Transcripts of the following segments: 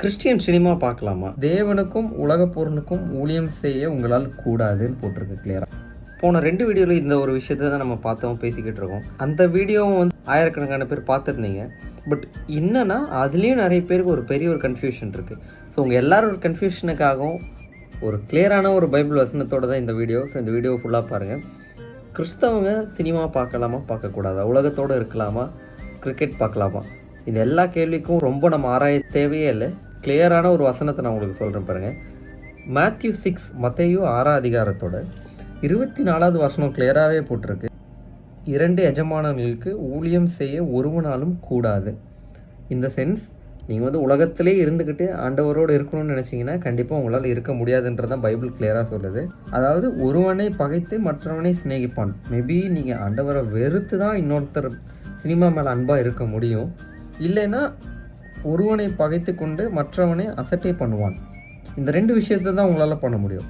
Christian cinema பார்க்கலாமா? தேவனுக்கும் உலக பொருளுக்கும் ஊழியம் செய்ய உங்களால் கூடாதுன்னு போட்டிருக்கு கிளியரா. போன 2 வீடியோவில் இந்த ஒரு விஷயத்தை தான் நம்ம பார்த்தோம், பேசிக்கிட்டு இருக்கோம். அந்த வீடியோவும் வந்து ஆயிரக்கணக்கான பேர் பார்த்துருந்தீங்க. பட் என்னன்னா அதுலேயும் நிறைய பேருக்கு ஒரு பெரிய ஒரு கன்ஃபியூஷன் இருக்குது. ஸோ உங்கள் எல்லாரோட கன்ஃபியூஷனுக்காகவும் ஒரு கிளியரான ஒரு பைபிள் வசனத்தோடு தான் இந்த வீடியோ. ஸோ இந்த வீடியோவை ஃபுல்லாக பாருங்கள். கிறிஸ்தவங்க சினிமா பார்க்கலாமா பார்க்கக்கூடாதா? உலகத்தோடு இருக்கலாமா? கிரிக்கெட் பார்க்கலாமா? இந்த எல்லா கேள்விக்கும் ரொம்ப நம்ம ஆராய தேவையே இல்லை. கிளியரான ஒரு வசனத்தை நான் உங்களுக்கு சொல்கிறேன் பாருங்கள். மேத்யூ 6 மத்தேயு 6 அதிகாரத்தோட 24வது வசனம் கிளியராகவே போட்டிருக்கு. 2 எஜமானர்களுக்கு ஊழியம் செய்ய ஒருவனாலும் கூடாது. இந்த சென்ஸ் நீங்கள் வந்து உலகத்திலே இருந்துக்கிட்டு ஆண்டவரோடு இருக்கணும்னு நினச்சிங்கன்னா கண்டிப்பாக உங்களால் இருக்க முடியாதுன்றதான் பைபிள் கிளியராக சொல்லுது. அதாவது ஒருவனை பகைத்து மற்றவனை சிநேகிப்பான். மேபி நீங்கள் ஆண்டவரை வெறுத்து தான் இன்னொருத்தர் சினிமா மேலே அன்பாக இருக்க முடியும். இல்லைன்னா ஒருவனை பகைத்து கொண்டு மற்றவனை அசட்டை பண்ணுவான். இந்த 2 விஷயத்தை தான் உங்களால் பண்ண முடியும்.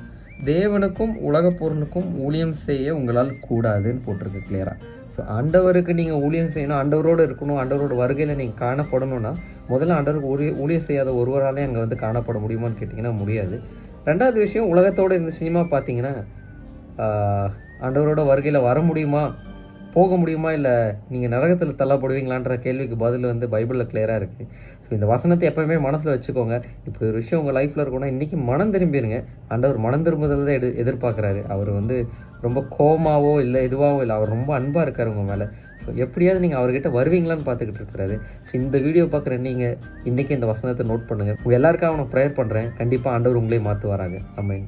தேவனுக்கும் உலக பொருளுக்கும் ஊழியம் செய்ய உங்களால் கூடாதுன்னு போட்டிருக்கு கிளியராக. ஸோ ஆண்டவருக்கு நீங்கள் ஊழியம் செய்யணும், ஆண்டவரோடு இருக்கணும், ஆண்டவரோட வருகையில் நீங்கள் காணப்படணும்னா முதல்ல ஆண்டவருக்கு ஊழியம் செய்யாத ஒருவராலே அங்கே வந்து காணப்பட முடியுமான்னு கேட்டிங்கன்னா முடியாது. 2வது விஷயம், உலகத்தோடு இந்த சினிமா பார்த்தீங்கன்னா ஆண்டவரோட வருகையில் வர முடியுமா, போக முடியுமா, இல்லை நீங்கள் நரகத்தில் தள்ளப்படுவீங்களான்ற கேள்விக்கு பதில் வந்து பைபிளில் கிளியராக இருக்குது. ஸோ இந்த வசனத்தை எப்போயுமே மனசில் வச்சுக்கோங்க. இப்படி ஒரு விஷயம் உங்கள் லைஃப்பில் இருக்கணும்னா இன்றைக்கி மனம் திரும்பிடுங்க. ஆண்டவர் மனம் திரும்புதல் தான் எதிர்பார்க்குறாரு. அவர் வந்து ரொம்ப கோமாவோ இல்லை இதுவாகவோ இல்லை, அவர் ரொம்ப அன்பாக இருக்கார் உங்கள் மேலே. ஸோ எப்படியாவது நீங்கள் அவர்கிட்ட வருவீங்களான்னு பார்த்துக்கிட்டு இருக்கிறாரு. ஸோ இந்த வீடியோ பார்க்குற நீங்கள் இன்றைக்கி இந்த வசனத்தை நோட் பண்ணுங்கள். உங்கள் எல்லாருக்காக நான் ப்ரேயர் பண்ணுறேன். கண்டிப்பாக ஆண்டவர் உங்களே மாற்றுவாராங்க. ஆமென்.